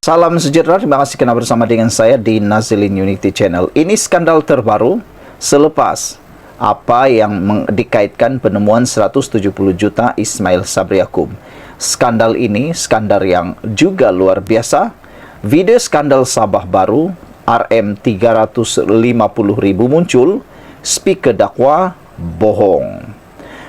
Salam sejahtera, terima kasih kerana bersama dengan saya di Nazilin Unity Channel. Ini skandal terbaru selepas apa yang dikaitkan penemuan 170 juta Ismail Sabri Yaakob. Skandal ini skandal yang juga luar biasa. Video skandal Sabah baru RM350,000 muncul, speaker dakwa bohong.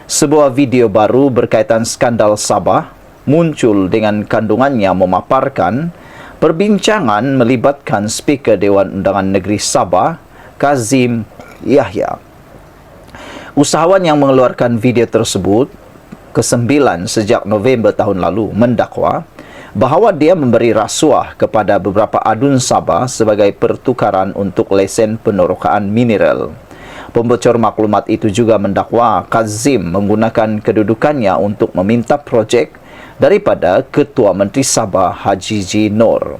Sebuah video baru berkaitan skandal Sabah muncul dengan kandungannya memaparkan perbincangan melibatkan speaker Dewan Undangan Negeri Sabah, Kazim Yahya. Usahawan yang mengeluarkan video tersebut ke-9 sejak November tahun lalu mendakwa bahawa dia memberi rasuah kepada beberapa adun Sabah sebagai pertukaran untuk lesen penerokaan mineral. Pembocor maklumat itu juga mendakwa Kazim menggunakan kedudukannya untuk meminta projek daripada Ketua Menteri Sabah Haji G. Noor.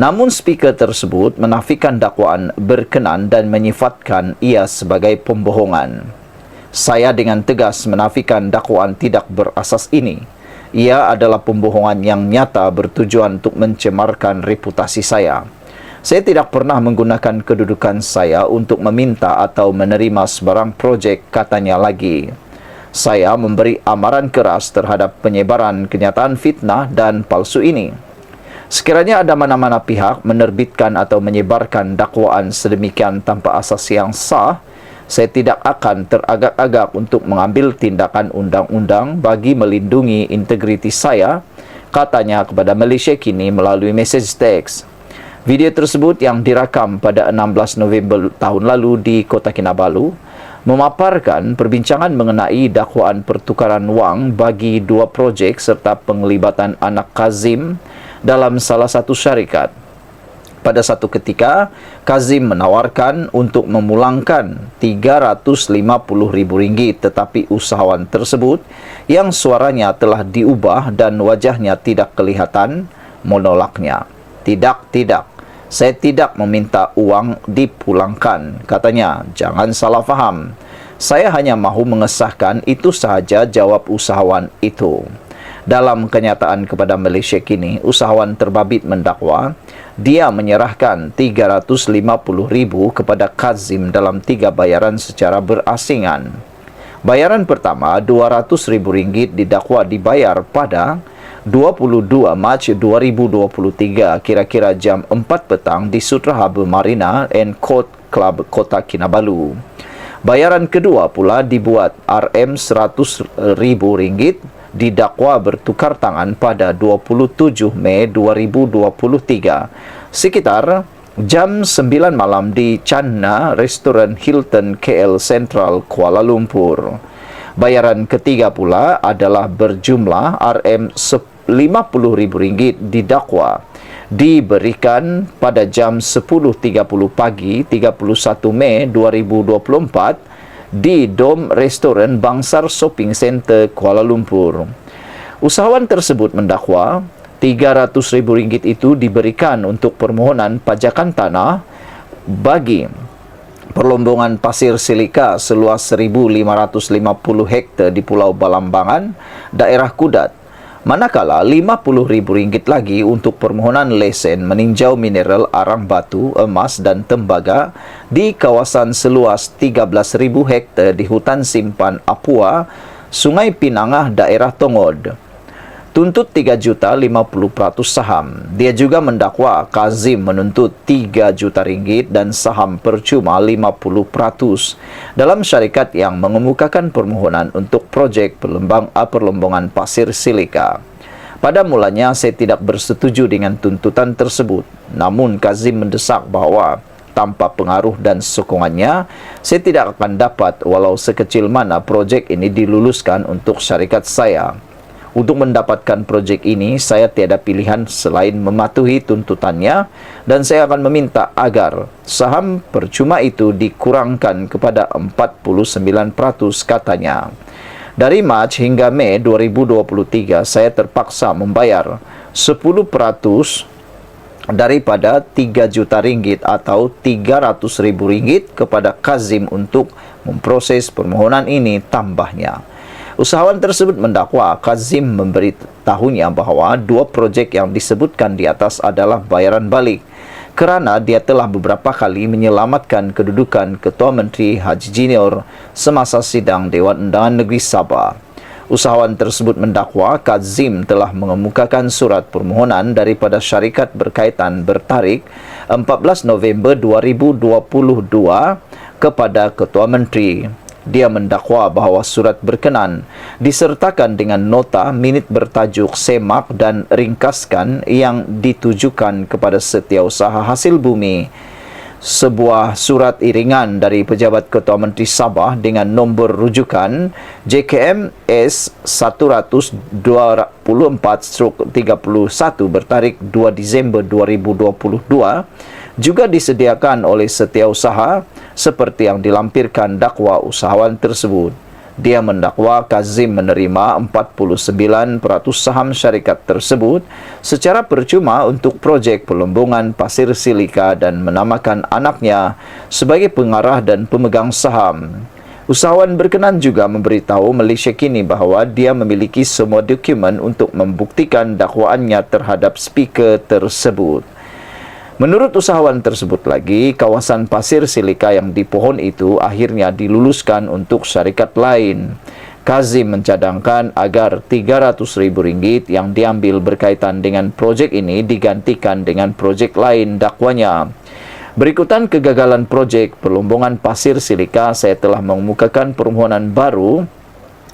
Namun speaker tersebut menafikan dakwaan berkenan dan menyifatkan ia sebagai pembohongan. Saya dengan tegas menafikan dakwaan tidak berasas ini. Ia adalah pembohongan yang nyata bertujuan untuk mencemarkan reputasi saya. Saya tidak pernah menggunakan kedudukan saya untuk meminta atau menerima sebarang projek, katanya lagi. Saya memberi amaran keras terhadap penyebaran kenyataan fitnah dan palsu ini. Sekiranya ada mana-mana pihak menerbitkan atau menyebarkan dakwaan sedemikian tanpa asas yang sah, saya tidak akan teragak-agak untuk mengambil tindakan undang-undang bagi melindungi integriti saya, katanya kepada Malaysia Kini melalui mesej teks. Video tersebut yang dirakam pada 16 November tahun lalu di Kota Kinabalu memaparkan perbincangan mengenai dakwaan pertukaran wang bagi dua projek serta penglibatan anak Kazim dalam salah satu syarikat. Pada satu ketika, Kazim menawarkan untuk memulangkan RM350,000, tetapi usahawan tersebut yang suaranya telah diubah dan wajahnya tidak kelihatan menolaknya. Tidak. Saya tidak meminta uang dipulangkan, katanya. Jangan salah faham. Saya hanya mahu mengesahkan itu sahaja, jawab usahawan itu. Dalam kenyataan kepada Malaysia Kini, usahawan terbabit mendakwa dia menyerahkan RM350,000 kepada Kazim dalam 3 bayaran secara berasingan. Bayaran pertama RM200,000 didakwa dibayar pada 22 Mac 2023 kira-kira jam 4 petang di Sutra Harbour Marina and Court Club Kota Kinabalu. Bayaran kedua pula dibuat RM100,000 didakwa bertukar tangan pada 27 Mei 2023 sekitar jam 9 malam di Channa Restoran Hilton KL Central Kuala Lumpur. Bayaran ketiga pula adalah berjumlah RM50,000 didakwa diberikan pada jam 10.30 pagi 31 Mei 2024 di Dom Restoran Bangsar Shopping Center Kuala Lumpur. Usahawan tersebut mendakwa RM300,000 itu diberikan untuk permohonan pajakan tanah bagi perlombongan pasir silika seluas 1,550 hektar di Pulau Balambangan, daerah Kudat. Manakala RM50,000 lagi untuk permohonan lesen meninjau mineral arang batu, emas dan tembaga di kawasan seluas 13,000 hektar di hutan simpan Apua, Sungai Pinangah, daerah Tongod. Tuntut 3 juta 50% saham. Dia juga mendakwa Kazim menuntut 3 juta ringgit dan saham percuma 50% dalam syarikat yang mengemukakan permohonan untuk projek perlombongan pasir silika. Pada mulanya saya tidak bersetuju dengan tuntutan tersebut. Namun Kazim mendesak bahawa tanpa pengaruh dan sokongannya, saya tidak akan dapat walau sekecil mana projek ini diluluskan untuk syarikat saya. Untuk mendapatkan projek ini, saya tiada pilihan selain mematuhi tuntutannya dan saya akan meminta agar saham percuma itu dikurangkan kepada 49%, katanya. Dari Mac hingga Mei 2023, saya terpaksa membayar 10% daripada 3 juta ringgit atau RM300,000 kepada Kazim untuk memproses permohonan ini, tambahnya. Usahawan tersebut mendakwa Kazim memberi memberitahunya bahawa dua projek yang disebutkan di atas adalah bayaran balik, kerana dia telah beberapa kali menyelamatkan kedudukan Ketua Menteri Haji Junior semasa sidang Dewan Undangan Negeri Sabah. Usahawan tersebut mendakwa Kazim telah mengemukakan surat permohonan daripada syarikat berkaitan bertarikh 14 November 2022 kepada Ketua Menteri. Dia mendakwa bahawa surat berkenan disertakan dengan nota minit bertajuk semak dan ringkaskan yang ditujukan kepada Setiausaha Hasil Bumi. Sebuah surat iringan dari Pejabat Ketua Menteri Sabah dengan nombor rujukan JKM-S 100-24/31 bertarikh 2 Disember 2022 juga disediakan oleh Setiausaha seperti yang dilampirkan dakwa usahawan tersebut. Dia mendakwa Kazim menerima 49% saham syarikat tersebut secara percuma untuk projek pelumbungan pasir silika dan menamakan anaknya sebagai pengarah dan pemegang saham. Usahawan berkenan juga memberitahu Malaysia Kini bahawa dia memiliki semua dokumen untuk membuktikan dakwaannya terhadap speaker tersebut. Menurut usahawan tersebut lagi, kawasan pasir silika yang dipohon itu akhirnya diluluskan untuk syarikat lain. Kazim mencadangkan agar RM300,000 yang diambil berkaitan dengan projek ini digantikan dengan projek lain dakwanya. Berikutan kegagalan projek pelumbungan pasir silika, saya telah mengemukakan permohonan baru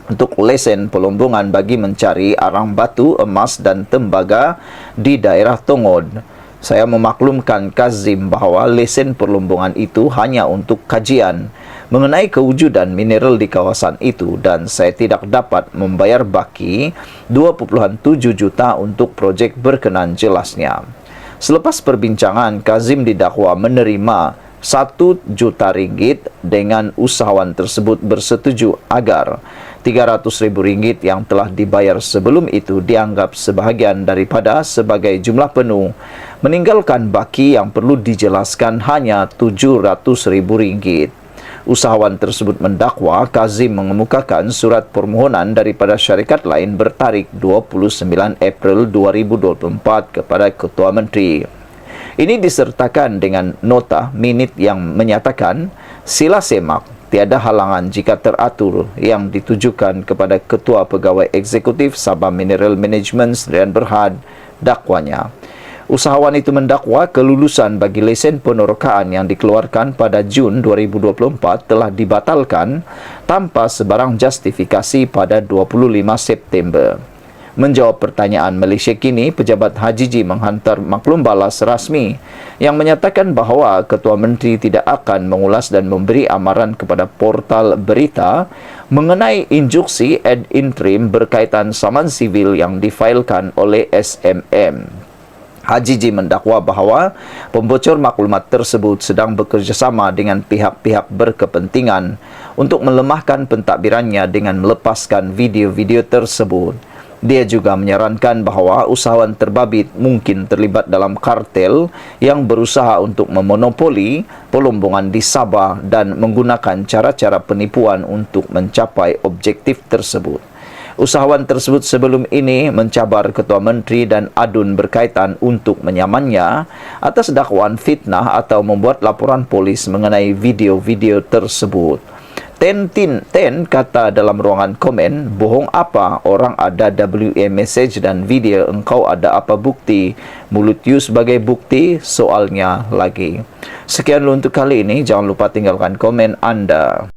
untuk lesen pelumbungan bagi mencari arang batu, emas dan tembaga di daerah Tongod. Saya memaklumkan Kazim bahawa lesen perlumbungan itu hanya untuk kajian mengenai kewujudan mineral di kawasan itu dan saya tidak dapat membayar baki 2.7 juta untuk projek berkenan, jelasnya. Selepas perbincangan, Kazim didakwa menerima RM1 juta dengan usahawan tersebut bersetuju agar RM300,000 yang telah dibayar sebelum itu dianggap sebahagian daripada sebagai jumlah penuh, meninggalkan baki yang perlu dijelaskan hanya RM700,000. Usahawan tersebut mendakwa Kazim mengemukakan surat permohonan daripada syarikat lain bertarikh 29 April 2024 kepada Ketua Menteri. Ini disertakan dengan nota minit yang menyatakan sila semak tiada halangan jika teratur yang ditujukan kepada Ketua Pegawai Eksekutif Sabah Mineral Management Sdn Berhad, dakwanya. Usahawan itu mendakwa kelulusan bagi lesen penerokaan yang dikeluarkan pada Jun 2024 telah dibatalkan tanpa sebarang justifikasi pada 25 September. Menjawab pertanyaan Malaysia Kini, Pejabat Haji Ji menghantar maklum balas rasmi yang menyatakan bahawa Ketua Menteri tidak akan mengulas dan memberi amaran kepada portal berita mengenai instruksi ad interim berkaitan saman sivil yang difailkan oleh SMM. Haji Ji mendakwa bahawa pembocor maklumat tersebut sedang bekerjasama dengan pihak-pihak berkepentingan untuk melemahkan pentadbirannya dengan melepaskan video-video tersebut. Dia juga menyarankan bahawa usahawan terbabit mungkin terlibat dalam kartel yang berusaha untuk memonopoli pelumbungan di Sabah dan menggunakan cara-cara penipuan untuk mencapai objektif tersebut. Usahawan tersebut sebelum ini mencabar Ketua Menteri dan adun berkaitan untuk menyamannya atas dakwaan fitnah atau membuat laporan polis mengenai video-video tersebut. Ten kata dalam ruangan komen, bohong apa, orang ada WA message dan video, engkau ada apa bukti? Mulut you sebagai bukti, soalnya lagi. Sekian dulu untuk kali ini, jangan lupa tinggalkan komen Anda.